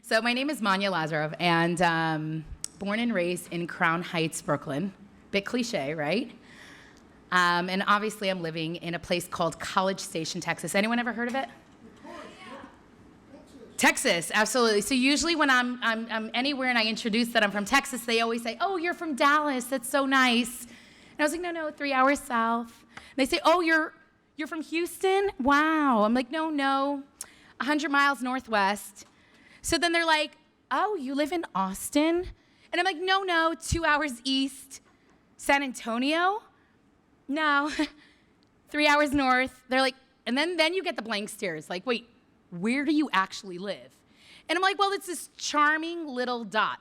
So my name is Manya Lazaroff, and born and raised in Crown Heights, Brooklyn. Bit cliche, right? And obviously I'm living in a place called College Station, Texas. Anyone ever heard of it? Texas, absolutely. So usually when I'm anywhere and I introduce that I'm from Texas, they always say, "Oh, you're from Dallas. That's so nice." And I was like, "No, 3 hours south." And they say, "Oh, you're from Houston? Wow." I'm like, "No, 100 miles northwest." So then they're like, "Oh, you live in Austin?" And I'm like, "No, 2 hours east. San Antonio? No, 3 hours north." They're like, and then you get the blank stares, like, "Wait, where do you actually live?" And I'm like, "Well, it's this charming little dot,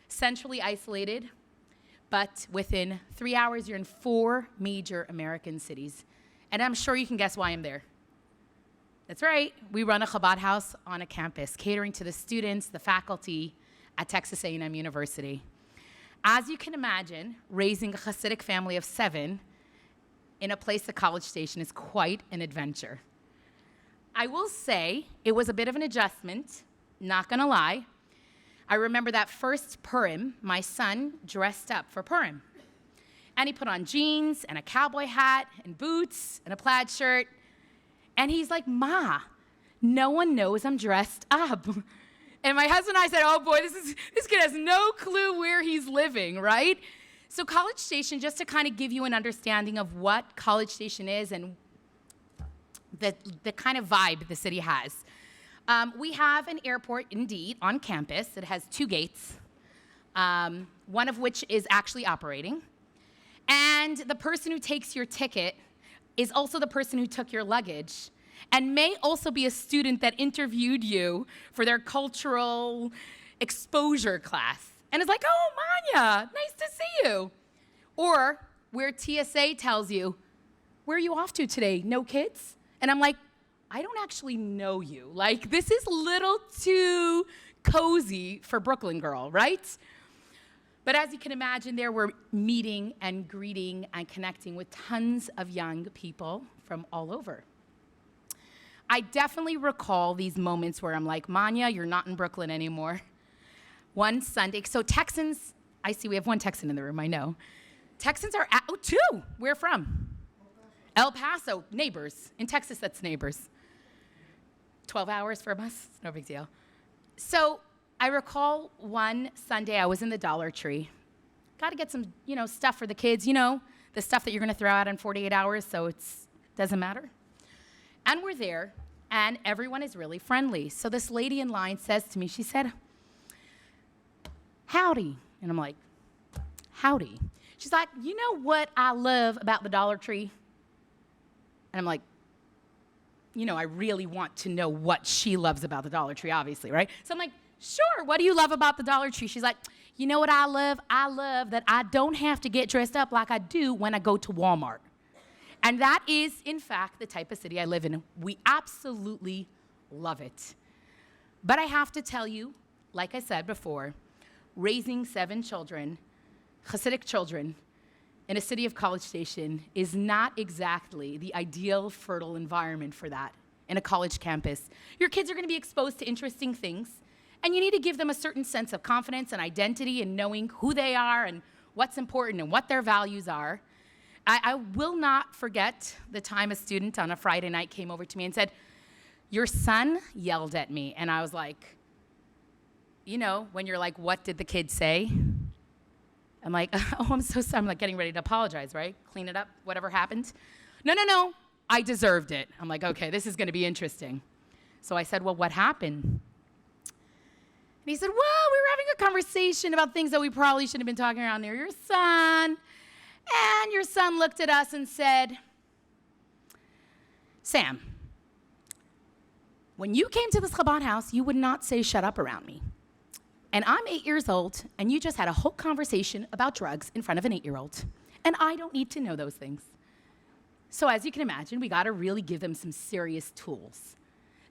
centrally isolated, but within 3 hours, you're in 4 major American cities." And I'm sure you can guess why I'm there. That's right, we run a Chabad house on a campus, catering to the students, the faculty at Texas A&M University. As you can imagine, raising a Hasidic family of 7 in a place at College Station is quite an adventure. I will say it was a bit of an adjustment, not gonna lie. I remember that first Purim, my son dressed up for Purim. And he put on jeans and a cowboy hat and boots and a plaid shirt. And he's like, "Ma, no one knows I'm dressed up." And my husband and I said, "Oh boy, this kid has no clue where he's living," right? So College Station, just to kind of give you an understanding of what College Station is and the kind of vibe the city has. We have an airport, indeed, on campus. It has 2 gates, one of which is actually operating. And the person who takes your ticket is also the person who took your luggage and may also be a student that interviewed you for their cultural exposure class. And it's like, "Oh, Manya, nice to see you." Or where TSA tells you, "Where are you off to today? No kids?" And I'm like, "I don't actually know you. Like, this is a little too cozy for Brooklyn girl, right?" But as you can imagine, there we're meeting and greeting and connecting with tons of young people from all over. I definitely recall these moments where I'm like, "Manya, you're not in Brooklyn anymore." One Sunday, so Texans, I see we have 1 Texan in the room, I know. Texans are, 2, where from? El Paso, neighbors. In Texas, that's neighbors. 12 hours for a bus, it's no big deal. So I recall one Sunday I was in the Dollar Tree. Got to get some, stuff for the kids, the stuff that you're going to throw out in 48 hours, so it doesn't matter. And we're there, and everyone is really friendly. So this lady in line says to me, she said, "Howdy." And I'm like, "Howdy." She's like, "You know what I love about the Dollar Tree?" And I'm like, I really want to know what she loves about the Dollar Tree, obviously, right? So I'm like, "Sure, what do you love about the Dollar Tree?" She's like, "You know what I love? I love that I don't have to get dressed up like I do when I go to Walmart." And that is, in fact, the type of city I live in. We absolutely love it. But I have to tell you, like I said before, raising 7 children, Hasidic children, in a city of College Station is not exactly the ideal, fertile environment for that in a college campus. Your kids are going to be exposed to interesting things, and you need to give them a certain sense of confidence and identity and knowing who they are and what's important and what their values are. I will not forget the time a student on a Friday night came over to me and said, "Your son yelled at me." And I was like, when you're like, "What did the kid say?" I'm like, "Oh, I'm so sorry." I'm like getting ready to apologize, right? Clean it up, whatever happened. No, I deserved it. I'm like, okay, this is going to be interesting. So I said, "Well, what happened?" And he said, "Well, we were having a conversation about things that we probably shouldn't have been talking around near your son. And your son looked at us and said, 'Sam, when you came to this Chabad house, you would not say shut up around me. And I'm 8 years old, and you just had a whole conversation about drugs in front of an 8-year-old. And I don't need to know those things.'" So as you can imagine, we got to really give them some serious tools.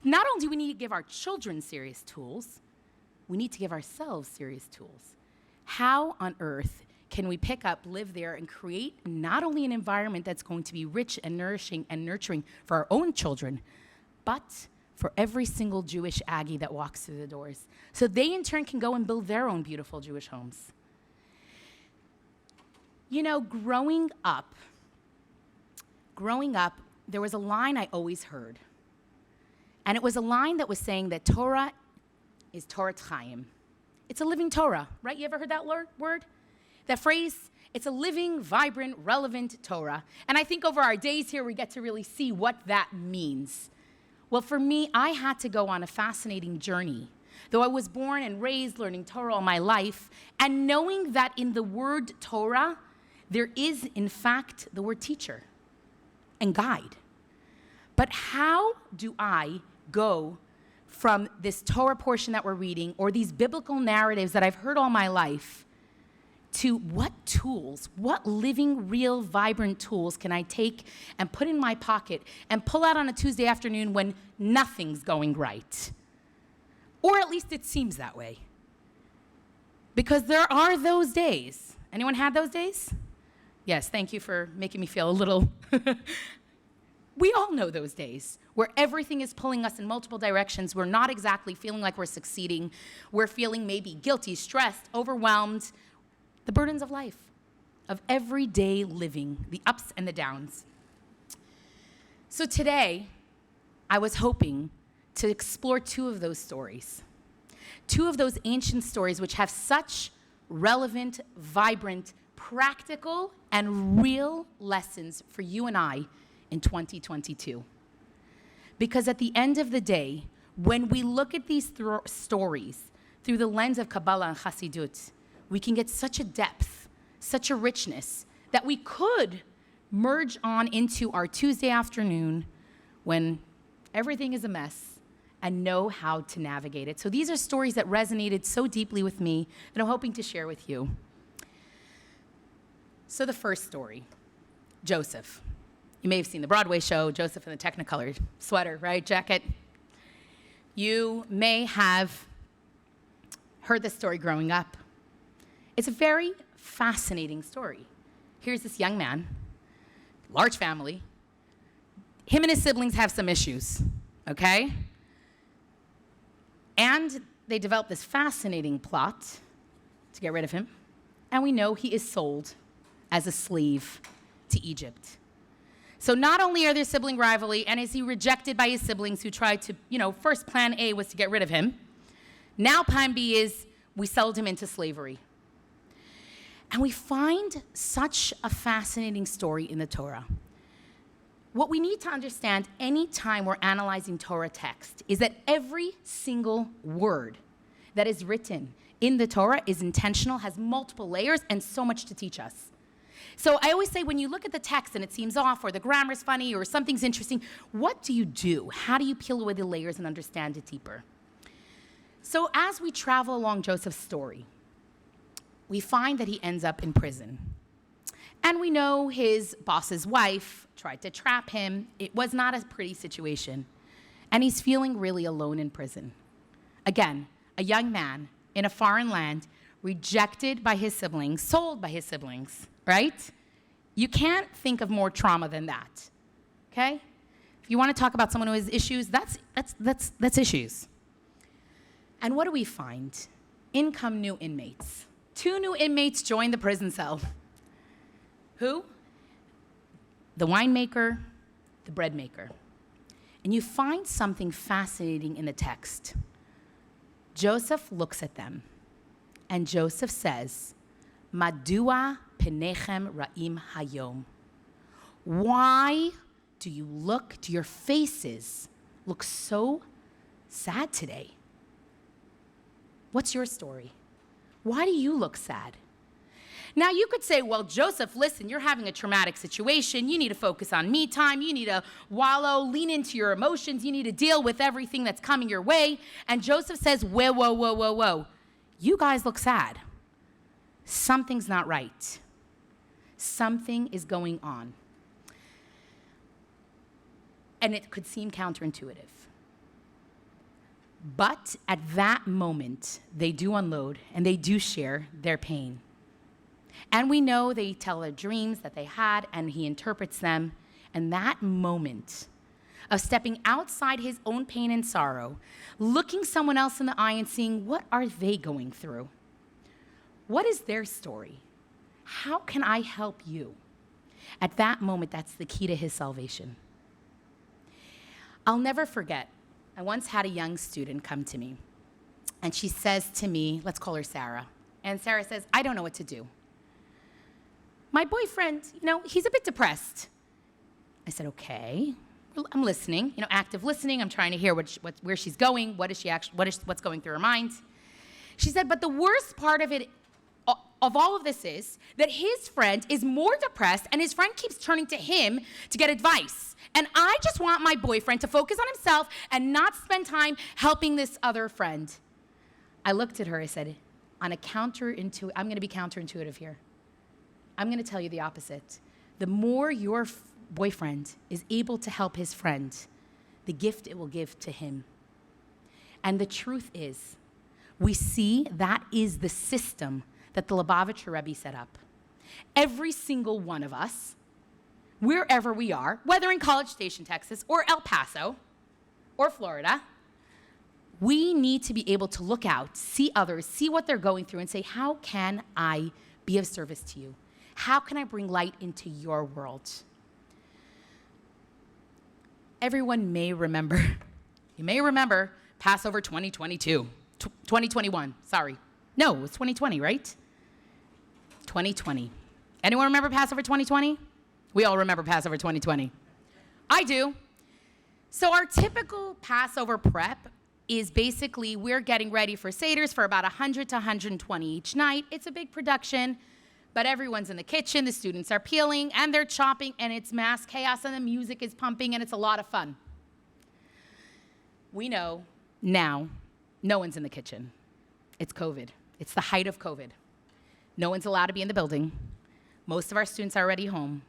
Not only do we need to give our children serious tools, we need to give ourselves serious tools. How on earth can we pick up, live there, and create not only an environment that's going to be rich and nourishing and nurturing for our own children, but for every single Jewish Aggie that walks through the doors. So they in turn can go and build their own beautiful Jewish homes. You know, growing up, there was a line I always heard. And it was a line that was saying that Torah is Torah Chaim. It's a living Torah, right? You ever heard that word? That phrase? It's a living, vibrant, relevant Torah. And I think over our days here, we get to really see what that means. Well, for me, I had to go on a fascinating journey. Though I was born and raised learning Torah all my life, and knowing that in the word Torah, there is, in fact, the word teacher and guide. But how do I go from this Torah portion that we're reading, or these biblical narratives that I've heard all my life, to what tools, what living, real, vibrant tools can I take and put in my pocket and pull out on a Tuesday afternoon when nothing's going right? Or at least it seems that way. Because there are those days. Anyone had those days? Yes, thank you for making me feel a little... We all know those days where everything is pulling us in multiple directions. We're not exactly feeling like we're succeeding. We're feeling maybe guilty, stressed, overwhelmed. The burdens of life, of everyday living, the ups and the downs. So today, I was hoping to explore two of those stories. Two of those ancient stories which have such relevant, vibrant, practical, and real lessons for you and I in 2022. Because at the end of the day, when we look at these stories through the lens of Kabbalah and Hasidut, we can get such a depth, such a richness, that we could merge on into our Tuesday afternoon when everything is a mess and know how to navigate it. So these are stories that resonated so deeply with me that I'm hoping to share with you. So the first story, Joseph. You may have seen the Broadway show, Joseph in the Technicolor sweater, right, jacket. You may have heard this story growing up. It's a very fascinating story. Here's this young man, large family. Him and his siblings have some issues, okay? And they develop this fascinating plot to get rid of him. And we know he is sold as a slave to Egypt. So not only are there sibling rivalry, and is he rejected by his siblings who tried to, first plan A was to get rid of him. Now plan B is we sold him into slavery. And we find such a fascinating story in the Torah. What we need to understand anytime we're analyzing Torah text is that every single word that is written in the Torah is intentional, has multiple layers, and so much to teach us. So I always say when you look at the text and it seems off, or the grammar's funny, or something's interesting, what do you do? How do you peel away the layers and understand it deeper? So as we travel along Joseph's story, we find that he ends up in prison. And we know his boss's wife tried to trap him. It was not a pretty situation. And he's feeling really alone in prison. Again, a young man in a foreign land, rejected by his siblings, sold by his siblings, right? You can't think of more trauma than that, okay? If you want to talk about someone who has issues, that's issues. And what do we find? In come new inmates. 2 new inmates join the prison cell. Who? The winemaker, the bread maker. And you find something fascinating in the text. Joseph looks at them, and Joseph says, Madua penechem ra'im hayom. Why do your faces look so sad today? What's your story? Why do you look sad? Now, you could say, well, Joseph, listen, you're having a traumatic situation. You need to focus on me time. You need to wallow, lean into your emotions. You need to deal with everything that's coming your way. And Joseph says, whoa. You guys look sad. Something's not right. Something is going on. And it could seem counterintuitive. But at that moment, they do unload and they do share their pain. And we know they tell their dreams that they had, and he interprets them. And that moment of stepping outside his own pain and sorrow, looking someone else in the eye and seeing what are they going through? What is their story? How can I help you? At that moment, that's the key to his salvation. I'll never forget, I once had a young student come to me, and she says to me, let's call her Sarah, and Sarah says, I don't know what to do. My boyfriend, he's a bit depressed. I said, okay, I'm listening, active listening. I'm trying to hear where she's going, what's going through her mind. She said, but the worst part of it, of all of this is that his friend is more depressed and his friend keeps turning to him to get advice. And I just want my boyfriend to focus on himself and not spend time helping this other friend. I looked at her, I said, I'm going to be counterintuitive here. I'm going to tell you the opposite. The more your boyfriend is able to help his friend, the gift it will give to him. And the truth is, we see that is the system that the Lubavitcher Rebbe set up. Every single one of us, wherever we are, whether in College Station, Texas, or El Paso, or Florida, we need to be able to look out, see others, see what they're going through, and say, how can I be of service to you? How can I bring light into your world? Everyone may remember, you may remember Passover 2021, sorry. No, it was 2020, right? 2020. Anyone remember Passover 2020? We all remember Passover 2020. I do. So our typical Passover prep is basically we're getting ready for Seders for about 100 to 120 each night. It's a big production, but everyone's in the kitchen, the students are peeling, and they're chopping, and it's mass chaos, and the music is pumping, and it's a lot of fun. We know now no one's in the kitchen. It's COVID. It's the height of COVID. No one's allowed to be in the building. Most of our students are already home.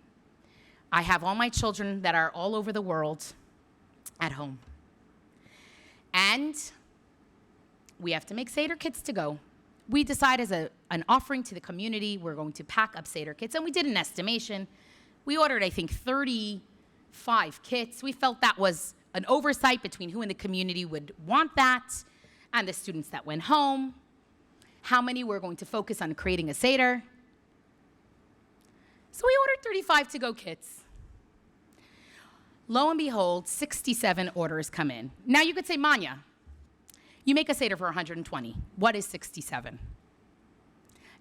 I have all my children that are all over the world at home. And we have to make Seder kits to go. We decide as an offering to the community, we're going to pack up Seder kits, and we did an estimation. We ordered, I think, 35 kits. We felt that was an oversight between who in the community would want that and the students that went home. How many were going to focus on creating a Seder. So we ordered 35 to-go kits. Lo and behold, 67 orders come in. Now you could say, Manya, you make a Seder for 120. What is 67?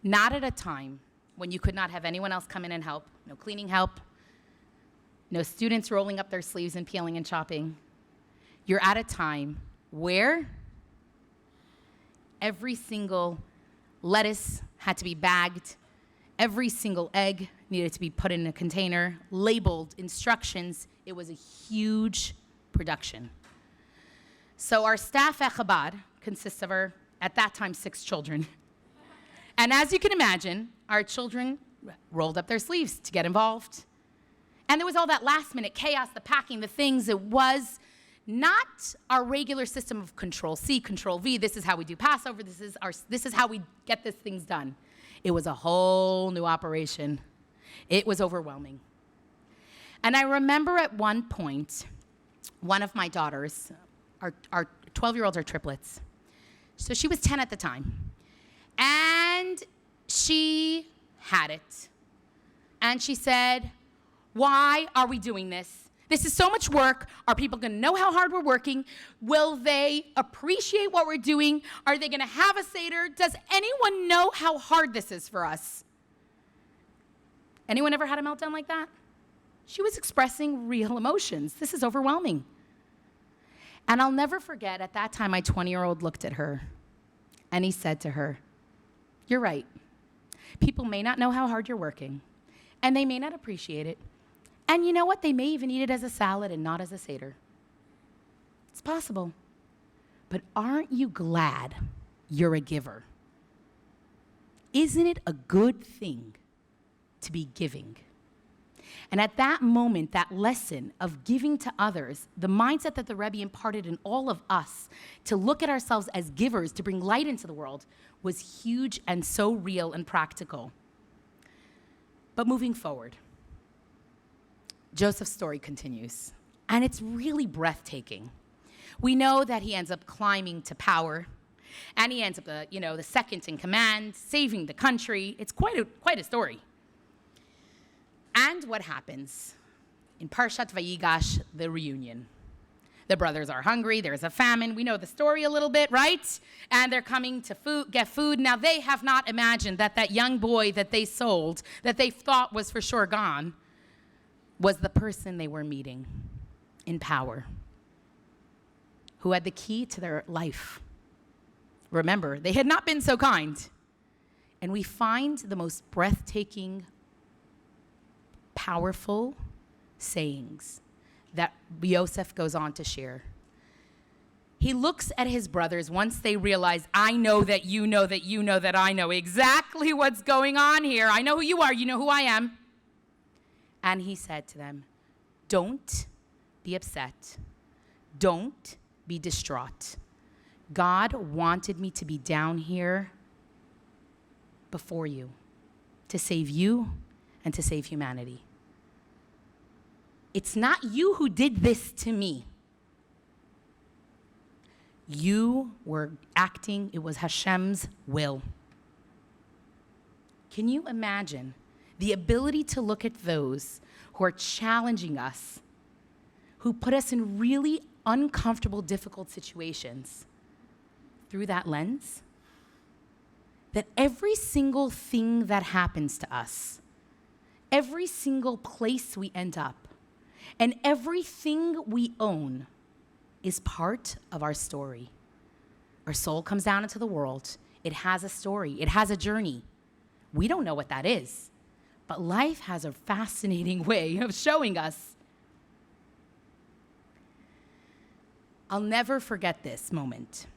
Not at a time when you could not have anyone else come in and help, no cleaning help, no students rolling up their sleeves and peeling and chopping. You're at a time where every single lettuce had to be bagged. Every single egg needed to be put in a container, labeled, instructions. It was a huge production. So our staff at Chabad consists of at that time, 6 children. And as you can imagine, our children rolled up their sleeves to get involved. And there was all that last-minute chaos, the packing, the things. It was not our regular system of Control-C, Control-V. This is how we do Passover. This is how we get these things done. It was a whole new operation. It was overwhelming. And I remember at one point, one of my daughters, our 12-year-olds are triplets. So she was 10 at the time. And she had it. And she said, why are we doing this? This is so much work. Are people going to know how hard we're working? Will they appreciate what we're doing? Are they going to have a Seder? Does anyone know how hard this is for us? Anyone ever had a meltdown like that? She was expressing real emotions. This is overwhelming. And I'll never forget, at that time, my 20-year-old looked at her, and he said to her, you're right. People may not know how hard you're working, and they may not appreciate it. And you know what? They may even eat it as a salad and not as a Seder. It's possible. But aren't you glad you're a giver? Isn't it a good thing to be giving? And at that moment, that lesson of giving to others, the mindset that the Rebbe imparted in all of us to look at ourselves as givers, to bring light into the world, was huge and so real and practical. But moving forward, Joseph's story continues. And it's really breathtaking. We know that he ends up climbing to power, and he ends up the second in command, saving the country. It's quite a story. And what happens? In Parshat Vayigash, the reunion. The brothers are hungry. There's a famine. We know the story a little bit, right? And they're coming to get food. Now, they have not imagined that young boy that they sold, that they thought was for sure gone, was the person they were meeting in power, who had the key to their life. Remember, they had not been so kind. And we find the most breathtaking, powerful sayings that Yosef goes on to share. He looks at his brothers once they realize, I know that you know that you know that I know exactly what's going on here. I know who you are. You know who I am. And he said to them, don't be upset. Don't be distraught. God wanted me to be down here before you, to save you and to save humanity. It's not you who did this to me. You were acting, it was Hashem's will. Can you imagine the ability to look at those who are challenging us, who put us in really uncomfortable, difficult situations through that lens? That every single thing that happens to us, every single place we end up, and everything we own is part of our story. Our soul comes down into the world. It has a story. It has a journey. We don't know what that is, but life has a fascinating way of showing us. I'll never forget this moment.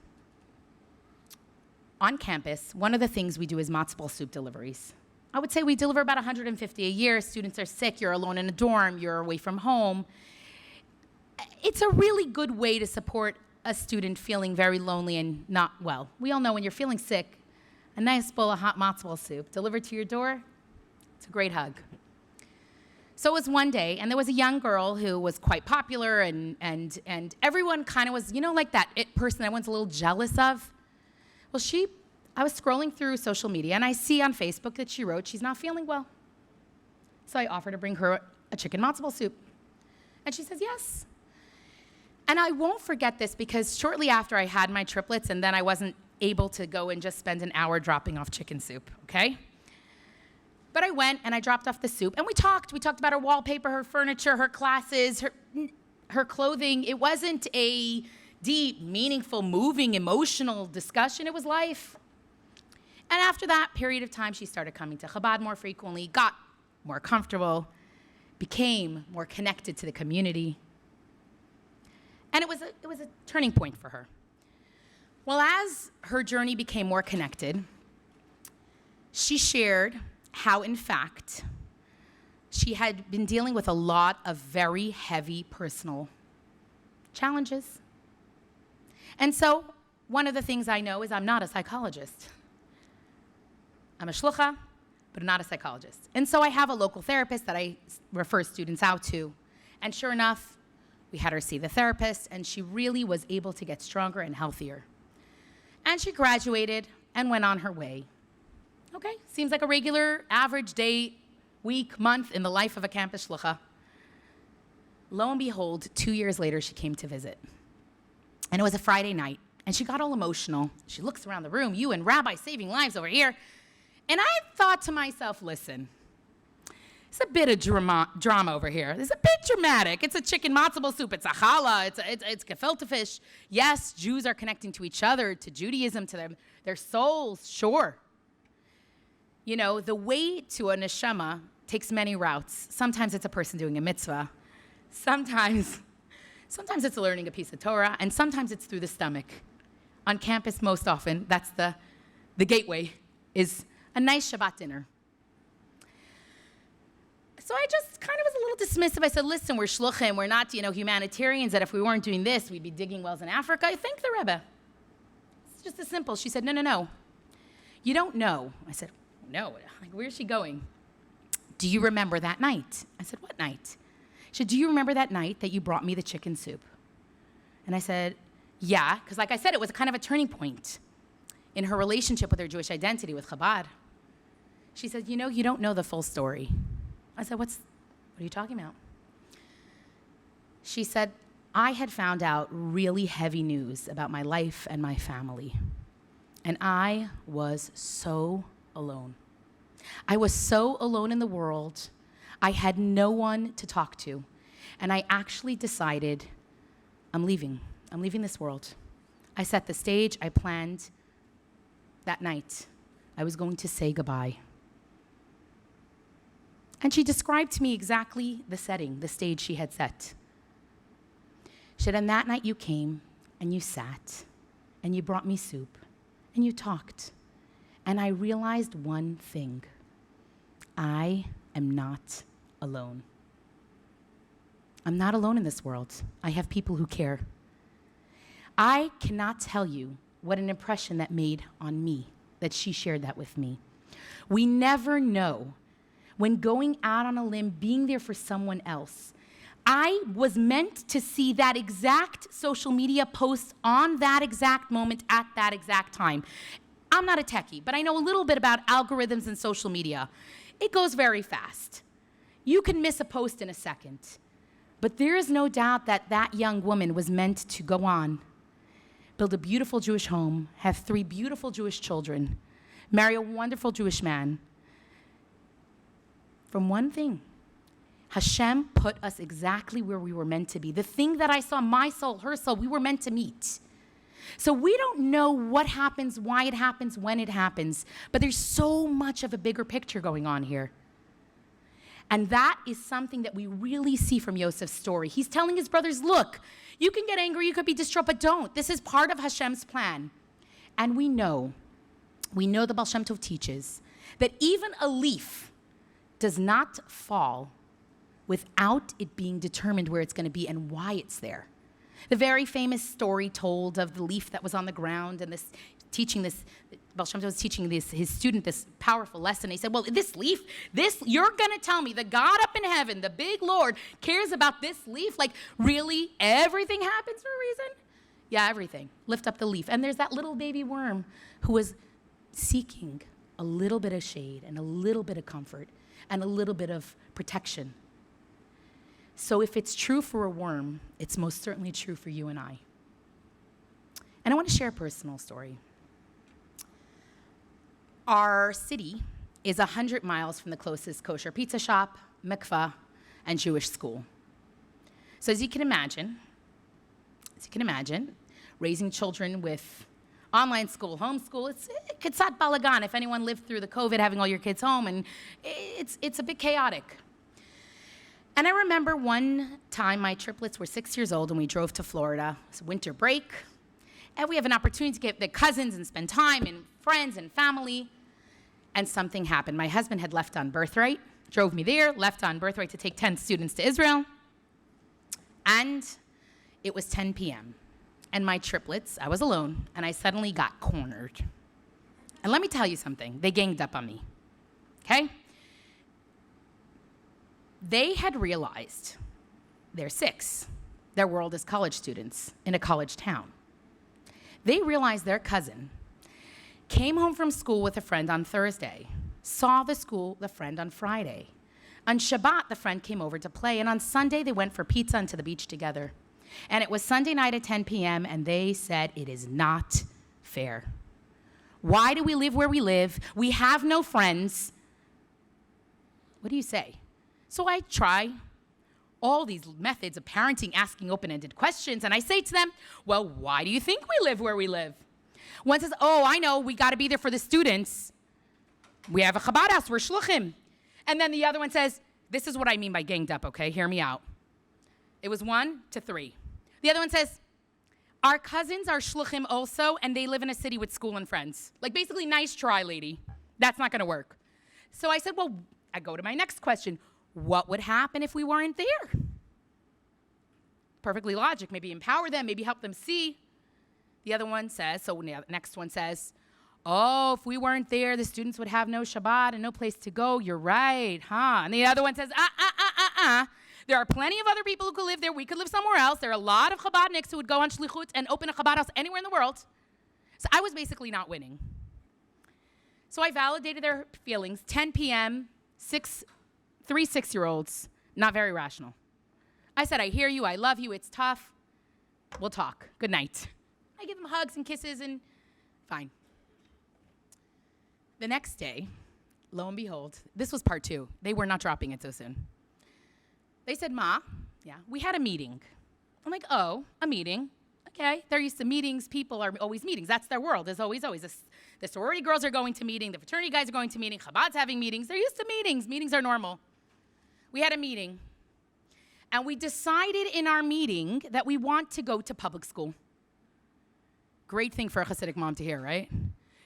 On campus, one of the things we do is matzo ball soup deliveries. I would say we deliver about 150 a year. Students are sick, you're alone in a dorm, you're away from home. It's a really good way to support a student feeling very lonely and not well. We all know when you're feeling sick, a nice bowl of hot matzo ball soup delivered to your door, it's a great hug. So it was one day, and there was a young girl who was quite popular, and everyone kind of was, like that person everyone's a little jealous of. Well, I was scrolling through social media, and I see on Facebook that she wrote she's not feeling well. So I offered to bring her a chicken matzo ball soup. And she says yes. And I won't forget this because shortly after I had my triplets, and then I wasn't able to go and just spend an hour dropping off chicken soup, okay? But I went and I dropped off the soup, and we talked. We talked about her wallpaper, her furniture, her classes, her clothing. It wasn't a deep, meaningful, moving, emotional discussion. It was life. And after that period of time, she started coming to Chabad more frequently, got more comfortable, became more connected to the community. And it was a turning point for her. Well, as her journey became more connected, she shared how, in fact, she had been dealing with a lot of very heavy personal challenges. And so one of the things I know is I'm not a psychologist. I'm a shlucha, but not a psychologist. And so I have a local therapist that I refer students out to. And sure enough, we had her see the therapist, and she really was able to get stronger and healthier. And she graduated and went on her way. Okay, seems like a regular, average day, week, month in the life of a campus shlucha. Lo and behold, 2 years later, she came to visit. And it was a Friday night, and she got all emotional. She looks around the room, you and Rabbi saving lives over here. And I thought to myself, listen, it's a bit of drama over here. It's a bit dramatic. It's a chicken matzo ball soup. It's a challah. It's gefilte fish. Yes, Jews are connecting to each other, to Judaism, to their souls, sure. The way to a neshama takes many routes. Sometimes it's a person doing a mitzvah. Sometimes it's learning a piece of Torah, and sometimes it's through the stomach. On campus, most often, that's the gateway, is a nice Shabbat dinner. So I just kind of was a little dismissive. I said, listen, we're shluchim, we're not, humanitarians, that if we weren't doing this, we'd be digging wells in Africa. I thank the Rebbe. It's just as simple. She said, no. You don't know. I said, no. Like, where's she going? Do you remember that night? I said, what night? She said, do you remember that night that you brought me the chicken soup? And I said, yeah, because like I said, it was kind of a turning point in her relationship with her Jewish identity with Chabad. She said, you know, you don't know the full story. I said, what are you talking about? She said, I had found out really heavy news about my life and my family. And I was so alone. I was so alone in the world. I had no one to talk to. And I actually decided, I'm leaving. I'm leaving this world. I set the stage. I planned that night. I was going to say goodbye. And she described to me exactly the setting, the stage she had set. She said, and that night you came and you sat and you brought me soup and you talked. And I realized one thing. I am not alone. I'm not alone in this world. I have people who care. I cannot tell you what an impression that made on me, that she shared that with me. We never know when going out on a limb, being there for someone else. I was meant to see that exact social media post on that exact moment at that exact time. I'm not a techie, but I know a little bit about algorithms and social media. It goes very fast. You can miss a post in a second. But there is no doubt that that young woman was meant to go on, build a beautiful Jewish home, have 3 beautiful Jewish children, marry a wonderful Jewish man. From one thing, Hashem put us exactly where we were meant to be. The thing that I saw, my soul, her soul, we were meant to meet. So we don't know what happens, why it happens, when it happens, but there's so much of a bigger picture going on here. And that is something that we really see from Yosef's story. He's telling his brothers, look, you can get angry, you could be distraught, but don't. This is part of Hashem's plan. And we know the Baal Shem Tov teaches that even a leaf does not fall without it being determined where it's going to be and why it's there. The very famous story told of the leaf that was on the ground and Baal Shem Tov was teaching his student this powerful lesson. He said, well, this leaf, you're going to tell me the God up in heaven, the big Lord, cares about this leaf? Like, really? Everything happens for a reason? Yeah, everything. Lift up the leaf. And there's that little baby worm who was seeking a little bit of shade and a little bit of comfort and a little bit of protection. So if it's true for a worm, it's most certainly true for you and I. And I want to share a personal story. Our city is 100 miles from the closest kosher pizza shop, mikveh, and Jewish school. So as you can imagine, raising children with online school, homeschool, it's kitzat balagan if anyone lived through the COVID, having all your kids home, and it's a bit chaotic. And I remember one time my triplets were 6 years old and we drove to Florida. It was winter break. And we have an opportunity to get the cousins and spend time and friends and family. And something happened. My husband had left on birthright, drove me there, left on birthright to take 10 students to Israel. And it was 10 p.m. And my triplets, I was alone, and I suddenly got cornered. And let me tell you something. They ganged up on me, okay? They had realized they're 6. Their world is college students in a college town. They realized their cousin came home from school with a friend on Thursday, saw the friend on Friday. On Shabbat, the friend came over to play, and on Sunday, they went for pizza and to the beach together. And it was Sunday night at 10 p.m., and they said, it is not fair. Why do we live where we live? We have no friends. What do you say? So I try all these methods of parenting, asking open-ended questions, and I say to them, well, why do you think we live where we live? One says, oh, I know, we got to be there for the students. We have a Chabad house, we're shluchim. And then the other one says, this is what I mean by ganged up, okay? Hear me out. It was 1 to 3. The other one says, our cousins are shluchim also, and they live in a city with school and friends. Like, basically, nice try, lady. That's not going to work. So I said, well, I go to my next question. What would happen if we weren't there? Perfectly logic. Maybe empower them, maybe help them see. The other one says, next one says, oh, if we weren't there, the students would have no Shabbat and no place to go. You're right, huh? And the other one says, There are plenty of other people who could live there. We could live somewhere else. There are a lot of Chabadniks who would go on shlichut and open a Chabad house anywhere in the world. So I was basically not winning. So I validated their feelings. 10 p.m., three 6-year-olds, not very rational. I said, I hear you. I love you. It's tough. We'll talk. Good night. I give them hugs and kisses and fine. The next day, lo and behold, this was part 2. They were not dropping it so soon. They said, Ma, yeah, we had a meeting. I'm like, oh, a meeting. Okay, they're used to meetings. People are always meetings. That's their world. There's always. The sorority girls are going to meeting. The fraternity guys are going to meeting. Chabad's having meetings. They're used to meetings. Meetings are normal. We had a meeting. And we decided in our meeting that we want to go to public school. Great thing for a Hasidic mom to hear, right?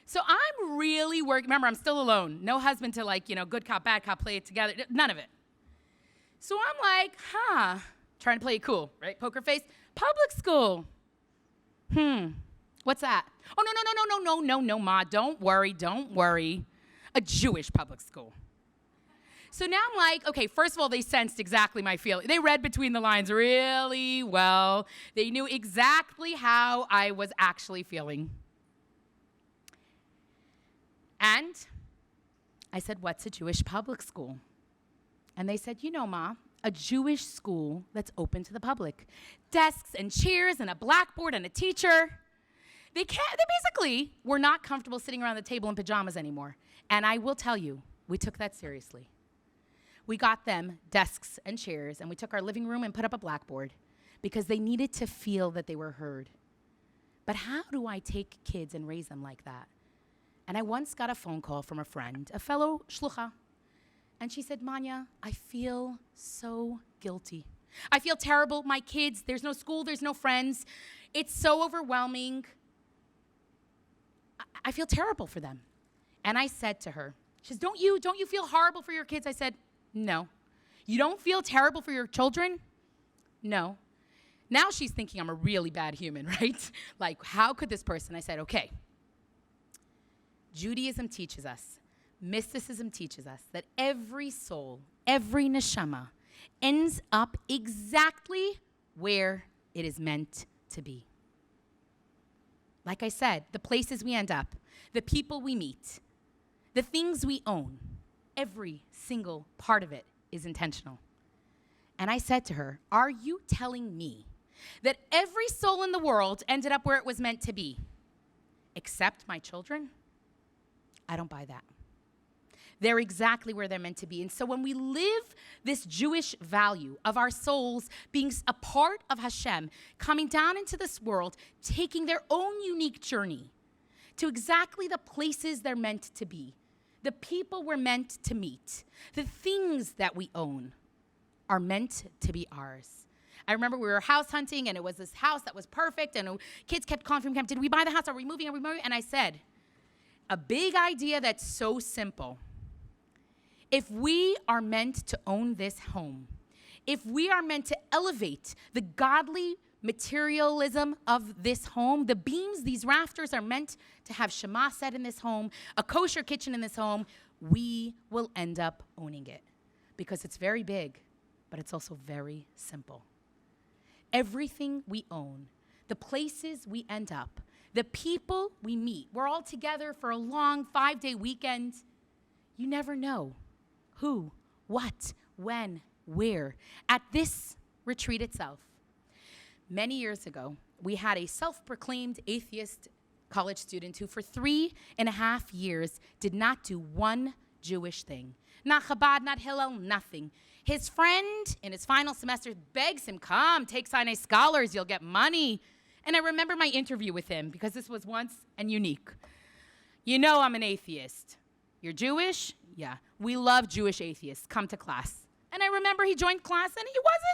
So I'm really working. Remember, I'm still alone. No husband to good cop, bad cop, play it together. None of it. So I'm like, trying to play it cool, right? Poker face. Public school. What's that? Oh, no, Ma, don't worry. A Jewish public school. So now I'm like, okay, first of all, they sensed exactly my feeling. They read between the lines really well. They knew exactly how I was actually feeling. And I said, what's a Jewish public school? And they said, Ma, a Jewish school that's open to the public. Desks and chairs and a blackboard and a teacher. They basically were not comfortable sitting around the table in pajamas anymore. And I will tell you, we took that seriously. We got them desks and chairs, and we took our living room and put up a blackboard because they needed to feel that they were heard. But how do I take kids and raise them like that? And I once got a phone call from a friend, a fellow shlucha, and she said, Manya, I feel so guilty. I feel terrible. My kids, there's no school, there's no friends. It's so overwhelming. I feel terrible for them. And I said to her, she says, don't you feel horrible for your kids? I said, no. You don't feel terrible for your children? No. Now she's thinking I'm a really bad human, right? Like, how could this person? I said, okay. Judaism teaches us, mysticism teaches us that every soul, every neshama ends up exactly where it is meant to be. Like I said, the places we end up, the people we meet, the things we own, every single part of it is intentional. And I said to her, are you telling me that every soul in the world ended up where it was meant to be, except my children? I don't buy that. They're exactly where they're meant to be. And so when we live this Jewish value of our souls being a part of Hashem, coming down into this world, taking their own unique journey to exactly the places they're meant to be, the people we're meant to meet, the things that we own are meant to be ours. I remember we were house hunting, and it was this house that was perfect, and kids kept calling from camp, did we buy the house? Are we moving? And I said, a big idea that's so simple. If we are meant to own this home, if we are meant to elevate the godly materialism of this home, the beams, these rafters are meant to have Shema said in this home, a kosher kitchen in this home, we will end up owning it because it's very big, but it's also very simple. Everything we own, the places we end up, the people we meet, we're all together for a long 5-day weekend. You never know who, what, when, where. At this retreat itself, many years ago, we had a self-proclaimed atheist college student who for 3.5 years did not do one Jewish thing. Not Chabad, not Hillel, nothing. His friend in his final semester begs him, come, take Sinai Scholars, you'll get money. And I remember my interview with him because this was once and unique. You know I'm an atheist. You're Jewish? Yeah. We love Jewish atheists. Come to class. And I remember he joined class and he wasn't,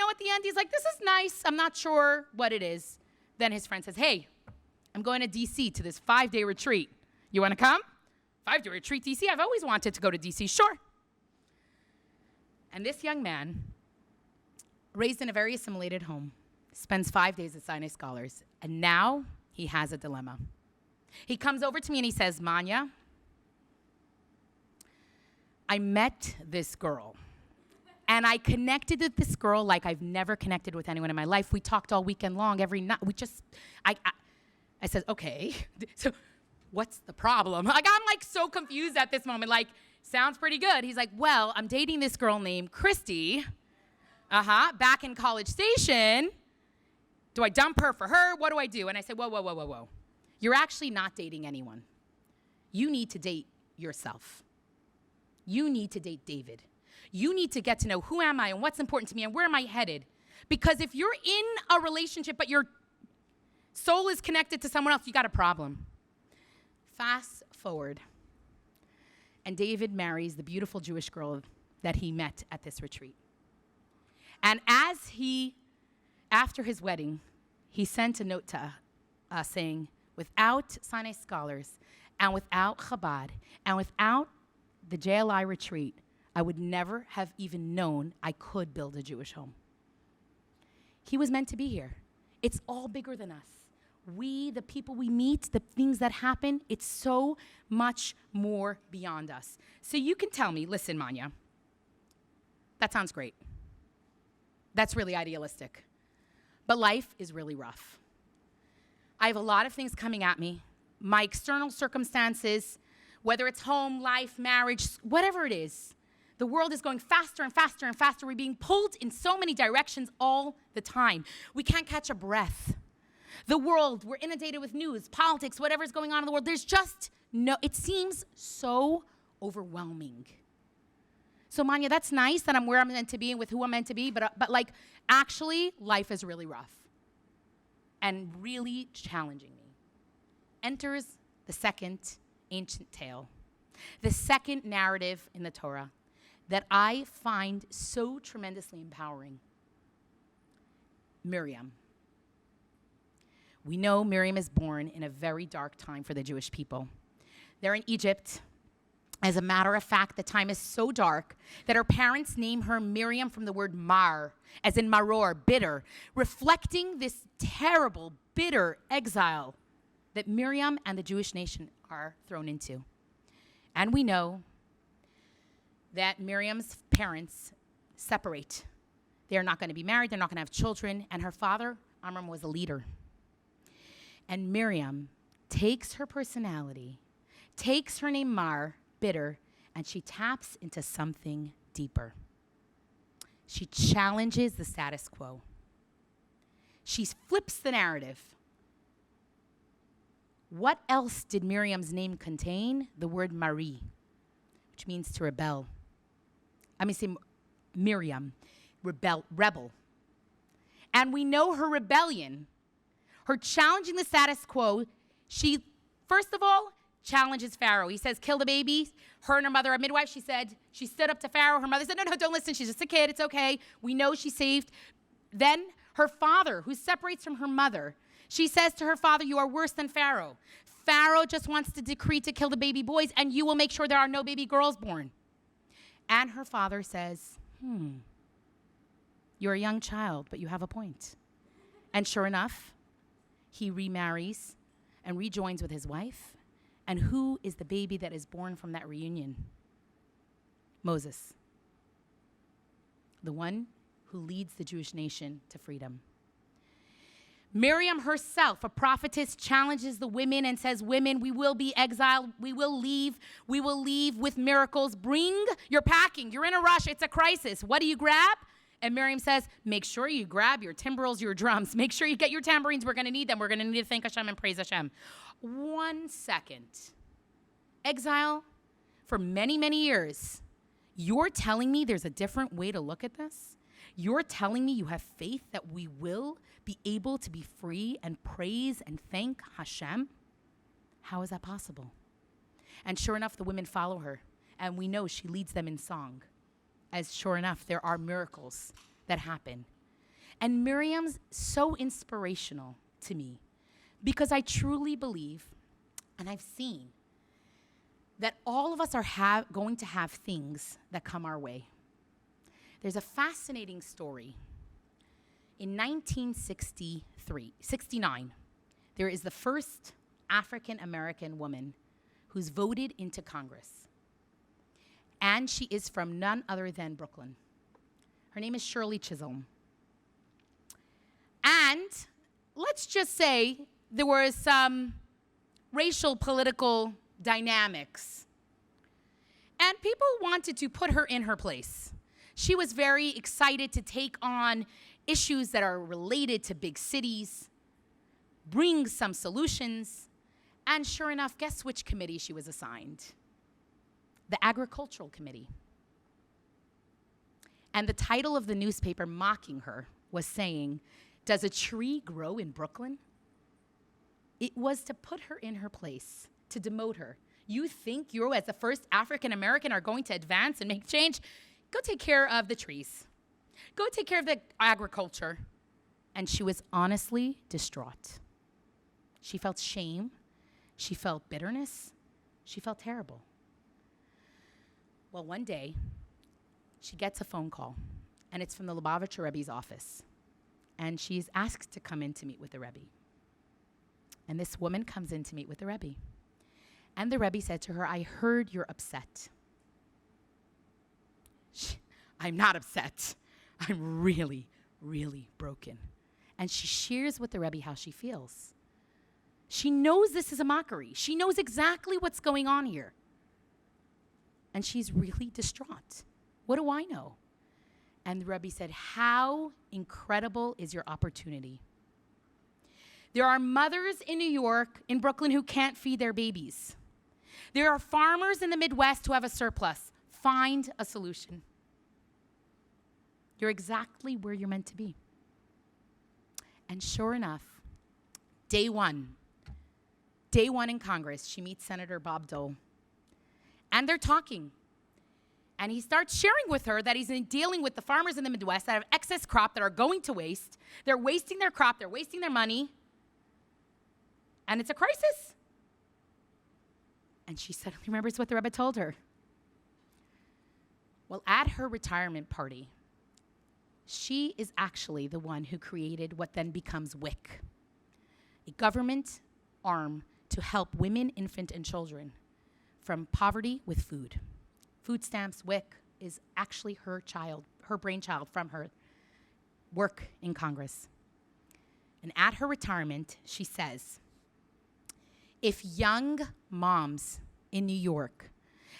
at the end, he's like, this is nice. I'm not sure what it is. Then his friend says, hey, I'm going to D.C. to this 5-day retreat. You want to come? 5-day retreat, D.C.? I've always wanted to go to D.C. Sure. And this young man, raised in a very assimilated home, spends 5 days at Sinai Scholars, and now he has a dilemma. He comes over to me and he says, Manya, I met this girl. And I connected with this girl like I've never connected with anyone in my life. We talked all weekend long, every night. I said, okay, so what's the problem? Like, I'm like so confused at this moment. Like, sounds pretty good. He's like, well, I'm dating this girl named Christy. Back in College Station. Do I dump her for her? What do I do? And I said, whoa. You're actually not dating anyone. You need to date yourself. You need to date David. You need to get to know who am I and what's important to me and where am I headed. Because if you're in a relationship but your soul is connected to someone else, you got a problem. Fast forward. And David marries the beautiful Jewish girl that he met at this retreat. And after his wedding, he sent a note to us saying, without Sinai scholars and without Chabad and without the JLI retreat, I would never have even known I could build a Jewish home. He was meant to be here. It's all bigger than us. We, the people we meet, the things that happen, it's so much more beyond us. So you can tell me, listen, Manya, that sounds great. That's really idealistic. But life is really rough. I have a lot of things coming at me. My external circumstances, whether it's home, life, marriage, whatever it is, the world is going faster and faster and faster. We're being pulled in so many directions all the time. We can't catch a breath. The world, we're inundated with news, politics, whatever's going on in the world. There's just it seems so overwhelming. So Manya, that's nice that I'm where I'm meant to be and with who I'm meant to be, but like, actually, life is really rough and really challenging me. Enters the second ancient tale, the second narrative in the Torah that I find so tremendously empowering. Miriam. We know Miriam is born in a very dark time for the Jewish people. They're in Egypt. As a matter of fact, the time is so dark that her parents name her Miriam from the word mar, as in maror, bitter, reflecting this terrible, bitter exile that Miriam and the Jewish nation are thrown into. And we know that Miriam's parents separate. They're not going to be married, they're not going to have children, and her father, Amram, was a leader. And Miriam takes her personality, takes her name Mar, bitter, and she taps into something deeper. She challenges the status quo. She flips the narrative. What else did Miriam's name contain? The word Marie, which means to rebel. Miriam, rebel. And we know her rebellion, her challenging the status quo, she, first of all, challenges Pharaoh. He says, kill the baby. Her and her mother are midwife. She stood up to Pharaoh. Her mother said, no, don't listen. She's just a kid. It's okay. We know she's saved. Then her father, who separates from her mother, she says to her father, you are worse than Pharaoh. Pharaoh just wants to decree to kill the baby boys, and you will make sure there are no baby girls born. And her father says, you're a young child, but you have a point. And sure enough, he remarries and rejoins with his wife. And who is the baby that is born from that reunion? Moses, the one who leads the Jewish nation to freedom. Miriam herself, a prophetess, challenges the women and says, women, we will be exiled. We will leave with miracles. Bring your packing. You're in a rush. It's a crisis. What do you grab? And Miriam says, make sure you grab your timbrels, your drums. Make sure you get your tambourines. We're going to need them. We're going to need to thank Hashem and praise Hashem. 1 second. Exile for many, many years. You're telling me there's a different way to look at this? You're telling me you have faith that we will be able to be free and praise and thank Hashem? How is that possible? And sure enough, the women follow her. And we know she leads them in song. As sure enough, there are miracles that happen. And Miriam's so inspirational to me because I truly believe, and I've seen, that all of us are going to have things that come our way. There's a fascinating story. In 1969, there is the first African-American woman who's voted into Congress. And she is from none other than Brooklyn. Her name is Shirley Chisholm. And let's just say there were some racial political dynamics. And people wanted to put her in her place. She was very excited to take on issues that are related to big cities, bring some solutions, and sure enough, guess which committee she was assigned? The Agricultural Committee. And the title of the newspaper mocking her was saying, "Does a tree grow in Brooklyn?" It was to put her in her place, to demote her. You think you, as the first African American, are going to advance and make change? Go take care of the trees. Go take care of the agriculture. And she was honestly distraught. She felt shame. She felt bitterness. She felt terrible. Well, one day, she gets a phone call, and it's from the Lubavitcher Rebbe's office. And she's asked to come in to meet with the Rebbe. And this woman comes in to meet with the Rebbe. And the Rebbe said to her, "I heard you're upset." I'm not upset. I'm really, really broken. And she shares with the Rebbe how she feels. She knows this is a mockery. She knows exactly what's going on here. And she's really distraught. What do I know? And the Rebbe said, "How incredible is your opportunity? There are mothers in New York, in Brooklyn, who can't feed their babies. There are farmers in the Midwest who have a surplus. Find a solution. You're exactly where you're meant to be." And sure enough, day one in Congress, she meets Senator Bob Dole. And they're talking. And he starts sharing with her that he's dealing with the farmers in the Midwest that have excess crop that are going to waste. They're wasting their crop. They're wasting their money. And it's a crisis. And she suddenly remembers what the Rebbe told her. Well, at her retirement party, she is actually the one who created what then becomes WIC, a government arm to help women, infant, and children from poverty with food. Food stamps, WIC, is actually her brainchild from her work in Congress. And at her retirement, she says, "If young moms in New York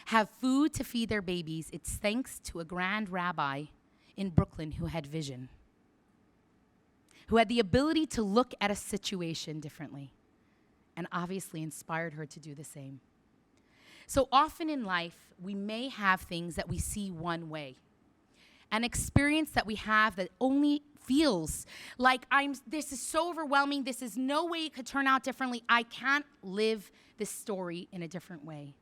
have food to feed their babies, it's thanks to a grand rabbi in Brooklyn who had vision, who had the ability to look at a situation differently, and obviously inspired her to do the same." So often in life, we may have things that we see one way, an experience that we have that only feels like this is so overwhelming, this is no way it could turn out differently, I can't live this story in a different way.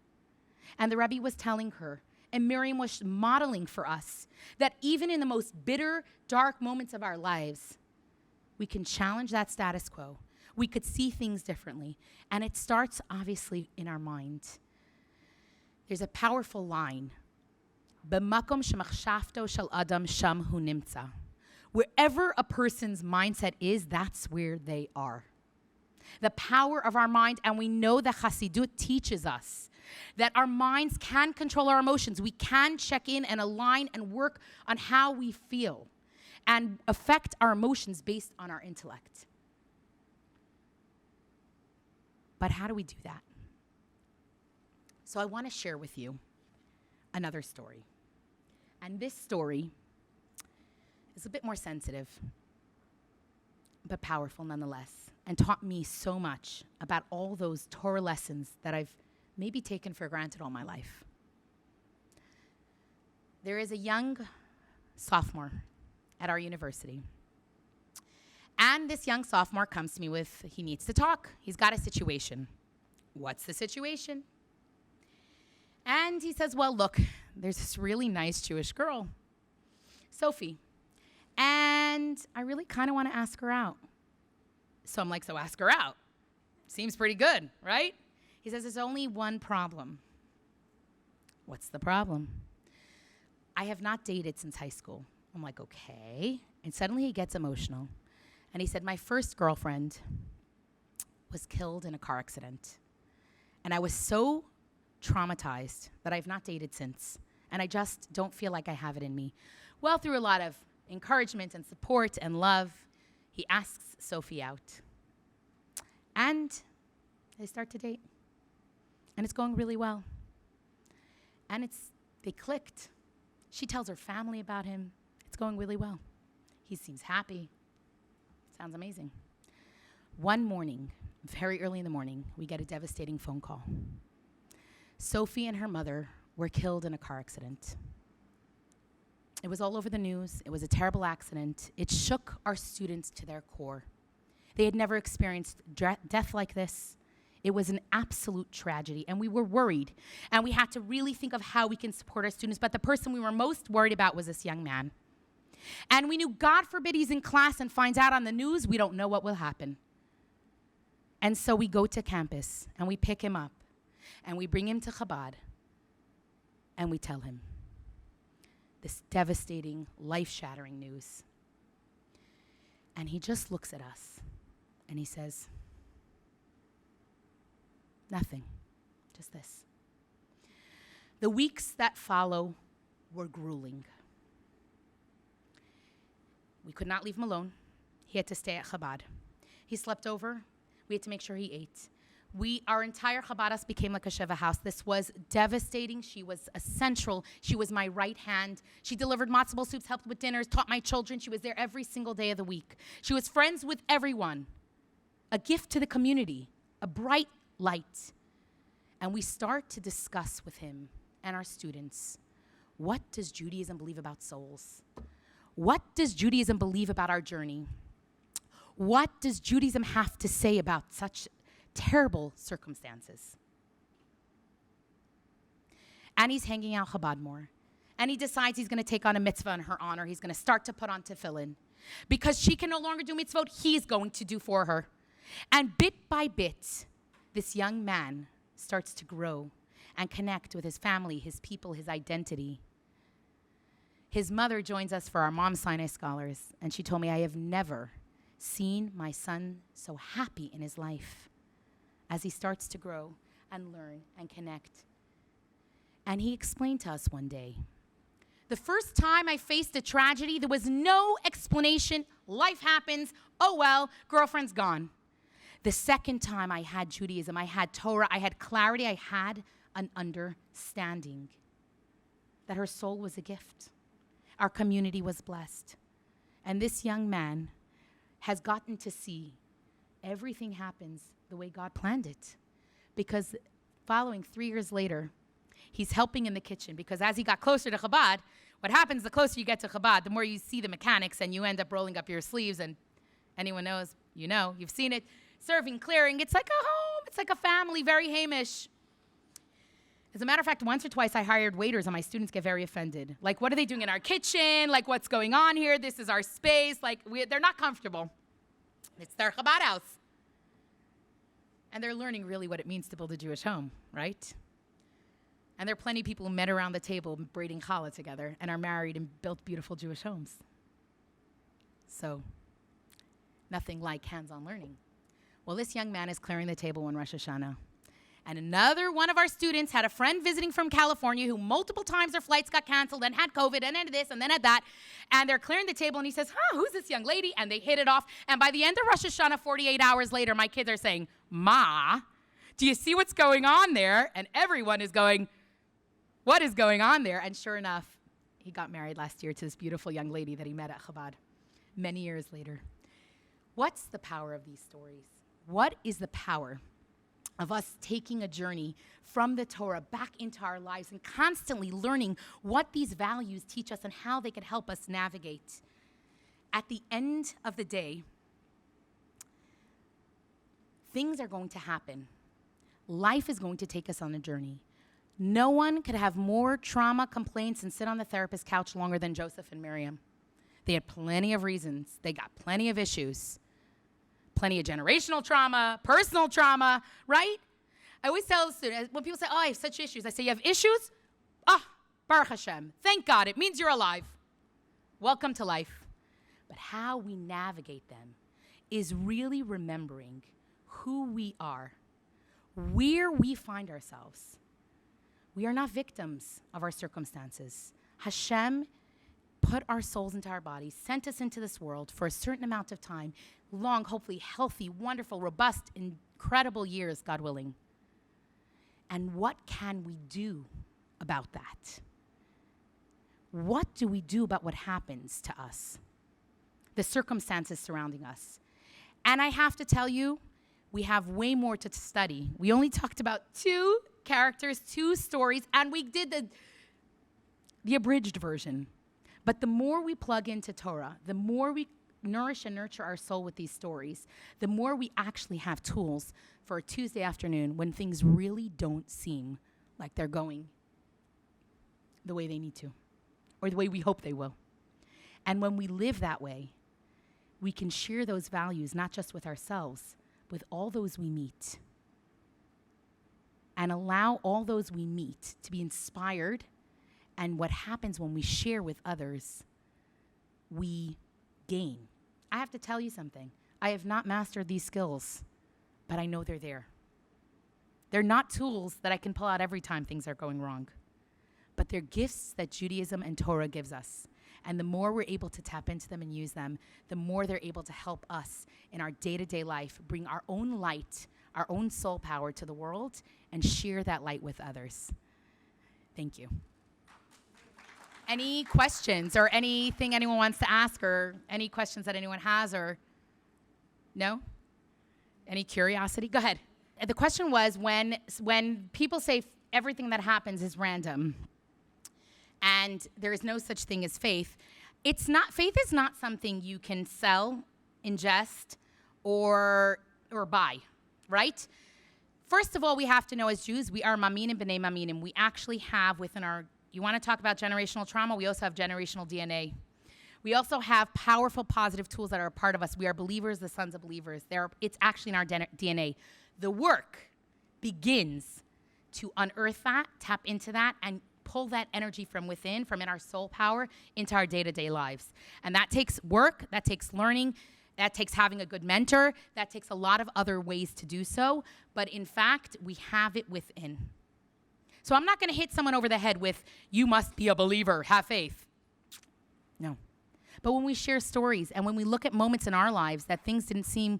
And the Rebbe was telling her, and Miriam was modeling for us, that even in the most bitter, dark moments of our lives, we can challenge that status quo. We could see things differently. And it starts, obviously, in our mind. There's a powerful line. B'makom shemachshavto shel adam sham hu nimtza. Wherever a person's mindset is, that's where they are. The power of our mind, and we know that Hasidut teaches us that our minds can control our emotions. We can check in and align and work on how we feel and affect our emotions based on our intellect. But how do we do that? So I want to share with you another story. And this story is a bit more sensitive, but powerful nonetheless, and taught me so much about all those Torah lessons that I've maybe taken for granted all my life. There is a young sophomore at our university. And this young sophomore comes to me with, he needs to talk. He's got a situation. What's the situation? And he says, well, look, there's this really nice Jewish girl, Sophie. And I really kind of want to ask her out. So I'm like, so ask her out. Seems pretty good, right? He says, there's only one problem. What's the problem? I have not dated since high school. I'm like, okay. And suddenly he gets emotional. And he said, my first girlfriend was killed in a car accident. And I was so traumatized that I've not dated since. And I just don't feel like I have it in me. Well, through a lot of encouragement and support and love, he asks Sophie out. And they start to date. And it's going really well. And they clicked. She tells her family about him. It's going really well. He seems happy. Sounds amazing. One morning, very early in the morning, we get a devastating phone call. Sophie and her mother were killed in a car accident. It was all over the news. It was a terrible accident. It shook our students to their core. They had never experienced death like this. It was an absolute tragedy, and we were worried. And we had to really think of how we can support our students. But the person we were most worried about was this young man. And we knew, God forbid he's in class and finds out on the news, we don't know what will happen. And so we go to campus, and we pick him up, and we bring him to Chabad, and we tell him this devastating, life-shattering news. And he just looks at us, and he says, nothing, just this. The weeks that follow were grueling. We could not leave him alone. He had to stay at Chabad. He slept over. We had to make sure he ate. Our entire Chabadas became like a Sheva house. This was devastating. She was essential. She was my right hand. She delivered matzo ball soups, helped with dinners, taught my children. She was there every single day of the week. She was friends with everyone. A gift to the community, a bright light. And we start to discuss with him and our students, what does Judaism believe about souls? What does Judaism believe about our journey? What does Judaism have to say about such terrible circumstances? And he's hanging out Chabad more. And he decides he's going to take on a mitzvah in her honor. He's going to start to put on tefillin. Because she can no longer do mitzvot, he's going to do for her. And bit by bit, this young man starts to grow and connect with his family, his people, his identity. His mother joins us for our Mom Sinai Scholars, and she told me, I have never seen my son so happy in his life as he starts to grow and learn and connect. And he explained to us one day, the first time I faced a tragedy, there was no explanation. Life happens. Oh, well, girlfriend's gone. The second time I had Judaism, I had Torah, I had clarity, I had an understanding that her soul was a gift. Our community was blessed. And this young man has gotten to see everything happens the way God planned it. Because following 3 years later, he's helping in the kitchen. Because as he got closer to Chabad, what happens the closer you get to Chabad, the more you see the mechanics and you end up rolling up your sleeves. And anyone knows, you know, you've seen it. Serving, clearing, it's like a home. It's like a family, very Hamish. As a matter of fact, once or twice I hired waiters and my students get very offended. Like, what are they doing in our kitchen? Like, what's going on here? This is our space. Like, they're not comfortable. It's their Chabad house. And they're learning really what it means to build a Jewish home, right? And there are plenty of people who met around the table braiding challah together and are married and built beautiful Jewish homes. So, nothing like hands-on learning. Well, this young man is clearing the table on Rosh Hashanah. And another one of our students had a friend visiting from California who multiple times their flights got canceled and had COVID and had this and then had that. And they're clearing the table and he says, who's this young lady? And they hit it off. And by the end of Rosh Hashanah, 48 hours later, my kids are saying, Ma, do you see what's going on there? And everyone is going, what is going on there? And sure enough, he got married last year to this beautiful young lady that he met at Chabad many years later. What's the power of these stories? What is the power of us taking a journey from the Torah back into our lives and constantly learning what these values teach us and how they can help us navigate? At the end of the day, things are going to happen. Life is going to take us on a journey. No one could have more trauma complaints and sit on the therapist's couch longer than Joseph and Miriam. They had plenty of reasons. They got plenty of issues. Plenty of generational trauma, personal trauma, right? I always tell students, when people say, I have such issues, I say, you have issues? Baruch Hashem. Thank God. It means you're alive. Welcome to life. But how we navigate them is really remembering who we are, where we find ourselves. We are not victims of our circumstances. Hashem put our souls into our bodies, sent us into this world for a certain amount of time, long, hopefully healthy, wonderful, robust, incredible years, God willing. And what can we do about that? What do we do about what happens to us? The circumstances surrounding us. And I have to tell you, we have way more to study. We only talked about 2 characters, 2 stories, and we did the abridged version. But the more we plug into Torah, the more we nourish and nurture our soul with these stories, the more we actually have tools for a Tuesday afternoon when things really don't seem like they're going the way they need to, or the way we hope they will. And when we live that way, we can share those values not just with ourselves, with all those we meet. And allow all those we meet to be inspired. And what happens when we share with others, we gain. I have to tell you something. I have not mastered these skills, but I know they're there. They're not tools that I can pull out every time things are going wrong, but they're gifts that Judaism and Torah gives us. And the more we're able to tap into them and use them, the more they're able to help us in our day-to-day life, bring our own light, our own soul power to the world, and share that light with others. Thank you. Any questions or anything anyone wants to ask, or any questions that anyone has, or no? Any curiosity? Go ahead. The question was, when people say everything that happens is random and there is no such thing as faith, faith is not something you can sell, ingest, or buy, right? First of all, we have to know as Jews, we are maminim b'nei maminim. We actually have within our, you want to talk about generational trauma? We also have generational DNA. We also have powerful, positive tools that are a part of us. We are believers, the sons of believers. It's actually in our DNA. The work begins to unearth that, tap into that, and pull that energy from within, from in our soul power, into our day-to-day lives. And that takes work, that takes learning, that takes having a good mentor, that takes a lot of other ways to do so. But in fact, we have it within. So I'm not going to hit someone over the head with, you must be a believer, have faith. No. But when we share stories and when we look at moments in our lives that things didn't seem,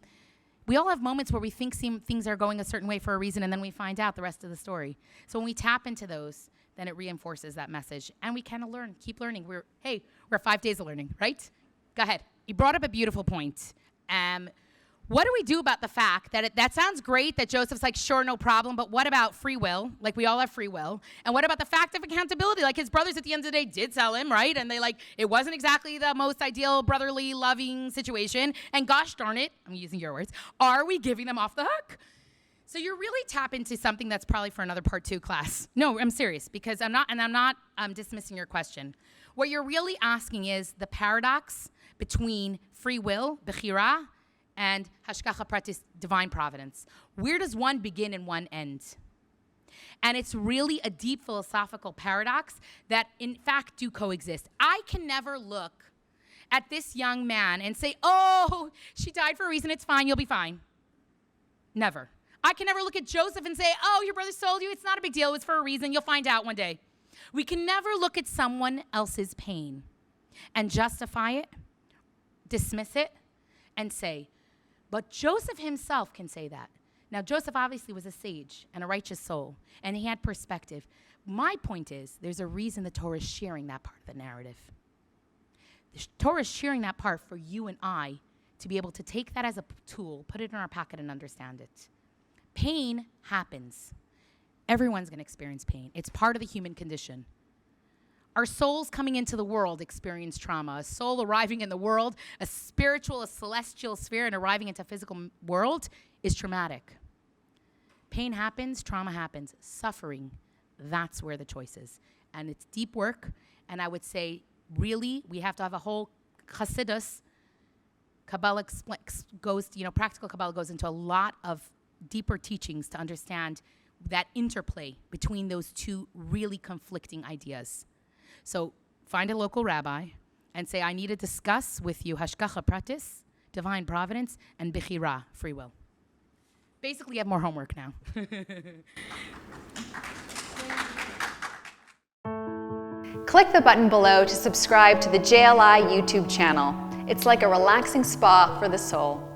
we all have moments where we think things are going a certain way for a reason, and then we find out the rest of the story. So when we tap into those, then it reinforces that message. And we kind of learn, keep learning. We're 5 days of learning, right? Go ahead. You brought up a beautiful point. What do we do about the fact that that sounds great that Joseph's like, sure, no problem, but what about free will? Like, we all have free will. And what about the fact of accountability? Like, his brothers at the end of the day did sell him, right? And it wasn't exactly the most ideal brotherly, loving situation. And gosh darn it, I'm using your words, are we giving them off the hook? So you're really tap into something that's probably for another part 2 class. No, I'm serious, because I'm not dismissing your question. What you're really asking is the paradox between free will, bechira, and hashgacha pratis, divine providence. Where does one begin and one end? And it's really a deep philosophical paradox that, in fact, do coexist. I can never look at this young man and say, oh, she died for a reason, it's fine, you'll be fine. Never. I can never look at Joseph and say, oh, your brother sold you, it's not a big deal, it was for a reason, you'll find out one day. We can never look at someone else's pain and justify it, dismiss it, and say, but Joseph himself can say that. Now, Joseph obviously was a sage and a righteous soul, and he had perspective. My point is, there's a reason the Torah is sharing that part of the narrative. The Torah is sharing that part for you and I to be able to take that as a tool, put it in our pocket, and understand it. Pain happens. Everyone's going to experience pain. It's part of the human condition. Our souls coming into the world experience trauma. A soul arriving in the world, a spiritual, a celestial sphere, and arriving into a physical world is traumatic. Pain happens, trauma happens. Suffering, that's where the choice is. And it's deep work, and I would say, really, we have to have a whole Hasidus. Kabbalah goes, practical Kabbalah goes into a lot of deeper teachings to understand that interplay between those two really conflicting ideas. So find a local rabbi and say, I need to discuss with you hashgacha pratis, divine providence, and bechira, free will. Basically, you have more homework now. Click the button below to subscribe to the JLI YouTube channel. It's like a relaxing spa for the soul.